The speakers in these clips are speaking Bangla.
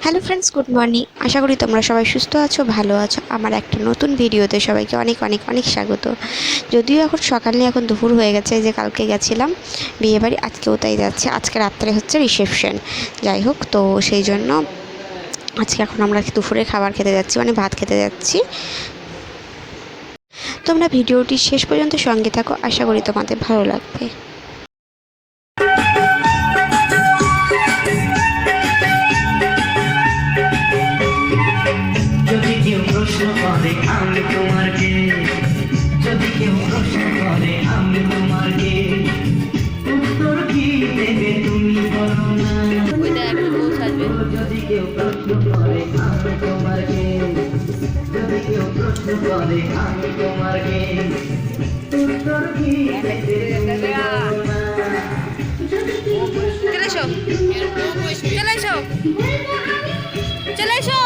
Hello friends, good morning. আশা করি তোমরা সবাই সুস্থ আছো, ভালো আছো। আমার একটা নতুন ভিডিওতে সবাইকে অনেক অনেক অনেক স্বাগত। যদিও এখন সকালে, এখন দুপুর হয়ে গেছে, যে কালকে গেছিলাম বিয়েবাড়ি, আজকেও তাই যাচ্ছে। আজকে রাত্রে হচ্ছে রিসেপশন। যাই হোক, তো সেই জন্য আজকে এখন আমরা দুপুরে খাবার খেতে যাচ্ছি, মানে ভাত খেতে যাচ্ছি। তোমরা ভিডিওটি শেষ পর্যন্ত সঙ্গে থাকো, আশা করি তোমাদের ভালো লাগবে। যদি কেউ প্রশ্ন করে আমি তোমার কে, যদি কেউ প্রশ্ন করে আমি তোমার কে, উত্তর কি দেবে তুমি বলো না। যদি কেউ প্রশ্ন করে আমি তোমার কে, যদি কেউ প্রশ্ন করে আমি তোমার কে, উত্তর কি দেবে তুমি বলো না। চলে এসো, চলে এসো, চলে এসো।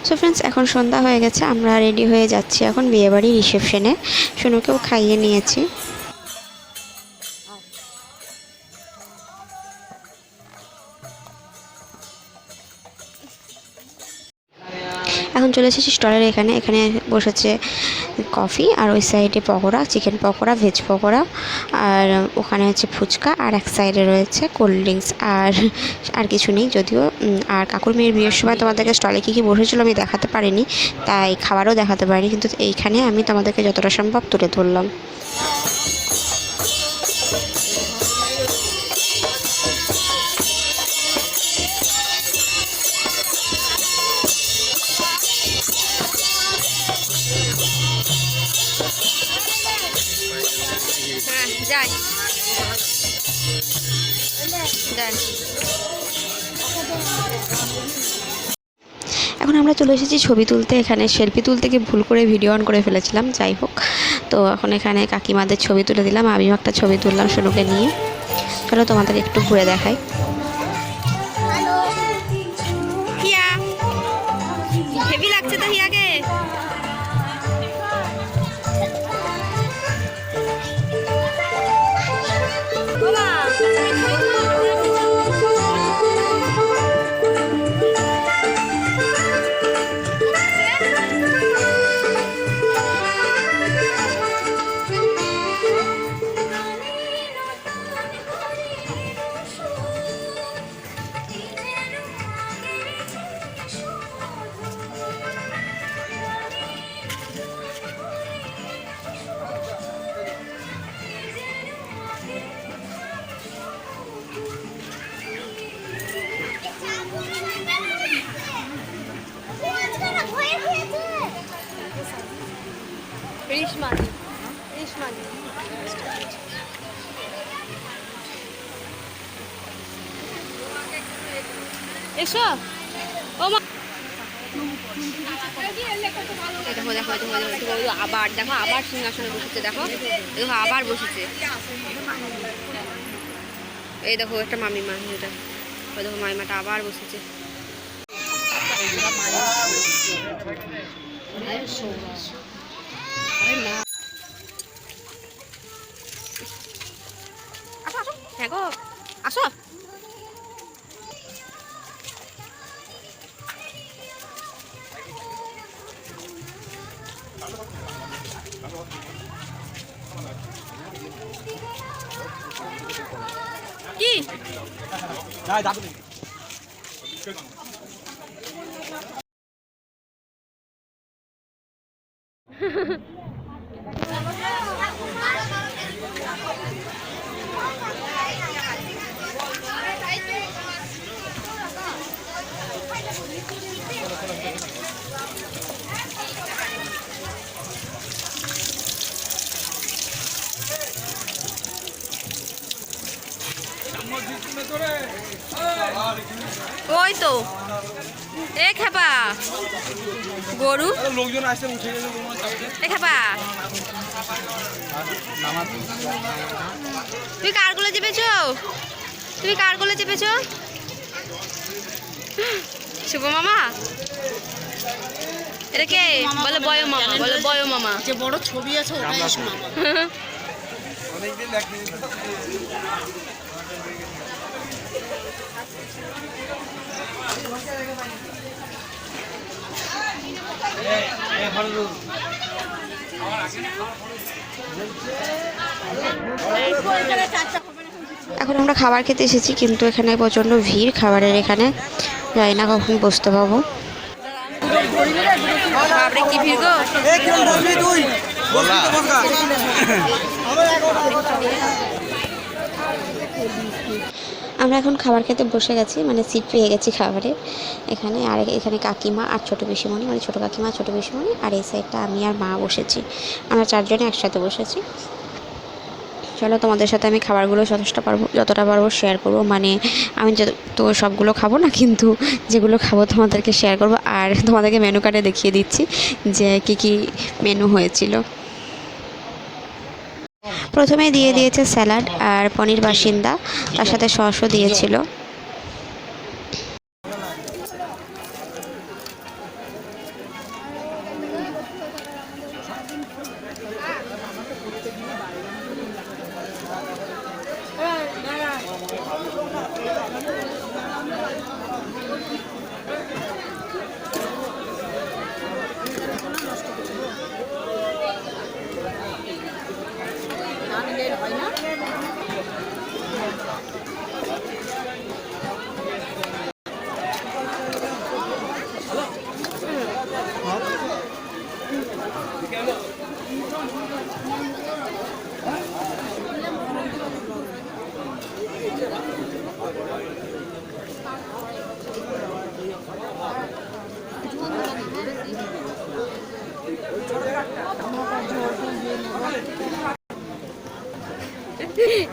সো ফ্রেন্ডস, এখন সন্ধ্যা হয়ে গেছে, আমরা রেডি হয়ে যাচ্ছি এখন বিয়েবাড়ির রিসেপশনে। সোনুকেও খাইয়ে নিয়েছি। এখন চলে এসেছি স্টলের এখানে। এখানে বসেছে কফি, আর ওই সাইডে পকোড়া, চিকেন পকোড়া, ভেজ পকোড়া, আর ওখানে হচ্ছে ফুচকা, আর এক সাইডে রয়েছে কোল্ড ড্রিঙ্কস। আর কিছু নেই যদিও। আর কাকুর মেয়ের বিয়ের সময় তোমাদেরকে স্টলে কী কী বসেছিল আমি দেখাতে পারিনি, তাই খাবারও দেখাতে পারিনি, কিন্তু এইখানে আমি তোমাদেরকে যতটা সম্ভব তুলে ধরলাম। যাই যাই। এখন আমরা চলে এসেছি ছবি তুলতে। এখানে সেলফি তুলতে গিয়ে ভুল করে ভিডিও অন করে ফেলেছিলাম। যাই হোক, তো এখন এখানে কাকিমাদের ছবি তুলে দিলাম, আমিও একটা ছবি তুললাম সোনুকে নিয়ে। চলো তোমাদের একটু ঘুরে দেখাই। হিয়া হেভি লাগছে তো হিয়াকে। রিশমানি রিশমানি এসো। ও মা, দেখো দেখো দেখো, আবার দেখো, আবার সিংহাসনে বসেছে। দেখো দেখো, আবার বসেছে। এই দেখো একটা মামিমা, এটা ওই দেখো মামিমাটা আবার বসেছে। হ্যাঁ গো, আসো। কি ওই তো এ খেপা গরু, লোকজন আসছে, উঠে গেছে এ খেপা। তুমি কার কোলে চেপেছো? তুমি কার কোলে চেপেছো? শুভ মামা এটা কে বলে বয় মামা, বলে বয় মামা। যে বড় ছবি আছে ওটাই এস মামা। অনেকদিন দেখি এখন আমরা খাবার খেতে এসেছি, কিন্তু এখানে প্রচণ্ড ভিড় খাবারের। এখানে জানি না কখন বসতে পাবো। বাপরে কি ভিড় গো। আমরা এখন খাবার খেতে বসে গেছি, মানে সিট পেয়ে গেছি খাবারে এখানে। আর এখানে কাকিমা আর ছোটো পিসিমণি, মানে ছোটো কাকিমা ছোটো পিসিমণি, আর এই সাইডটা আমি আর মা বসেছি। আমরা চারজনে একসাথে বসেছি। চলো তোমাদের সাথে আমি খাবারগুলো যতটা পারবো শেয়ার করব। মানে আমি তো সবগুলো খাবো না, কিন্তু যেগুলো খাবো তোমাদেরকে শেয়ার করব। আর তোমাদেরকে মেনু কার্ডে দেখিয়ে দিচ্ছি যে কী কী মেনু হয়েছিল। প্রথমে দিয়ে দিয়েছে স্যালাড আর পনির বাসিন্দা, তার সাথে সসও দিয়েছিল।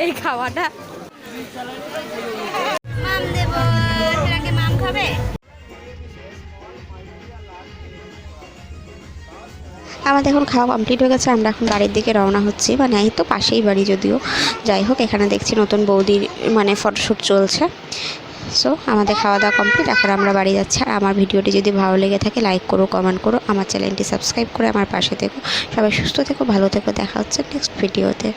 এই খাওয়াটা মাম দেব, তোরাকে মাম খাবে। আমাদের এখন খাওয়া কমপ্লিট হয়ে গেছে, আমরা এখন বাড়ির দিকে রওনা হচ্ছি। মানে এই তো পাশেই বাড়ি, যদিও যাই হোক। এখানে দেখছি নতুন বৌদির মানে ফটোশ্যুট চলছে। সো আমাদের খাওয়া দাওয়া কমপ্লিট, এখন আমরা বাড়ি যাচ্ছি। আর আমার ভিডিওটি যদি ভালো লেগে থাকে লাইক করো, কমেন্ট করো, আমার চ্যানেলটি সাবস্ক্রাইব করে আমার পাশে থেকো। সবাই সুস্থ থেকো, ভালো থেকো। দেখা হচ্ছে নেক্সট ভিডিওতে।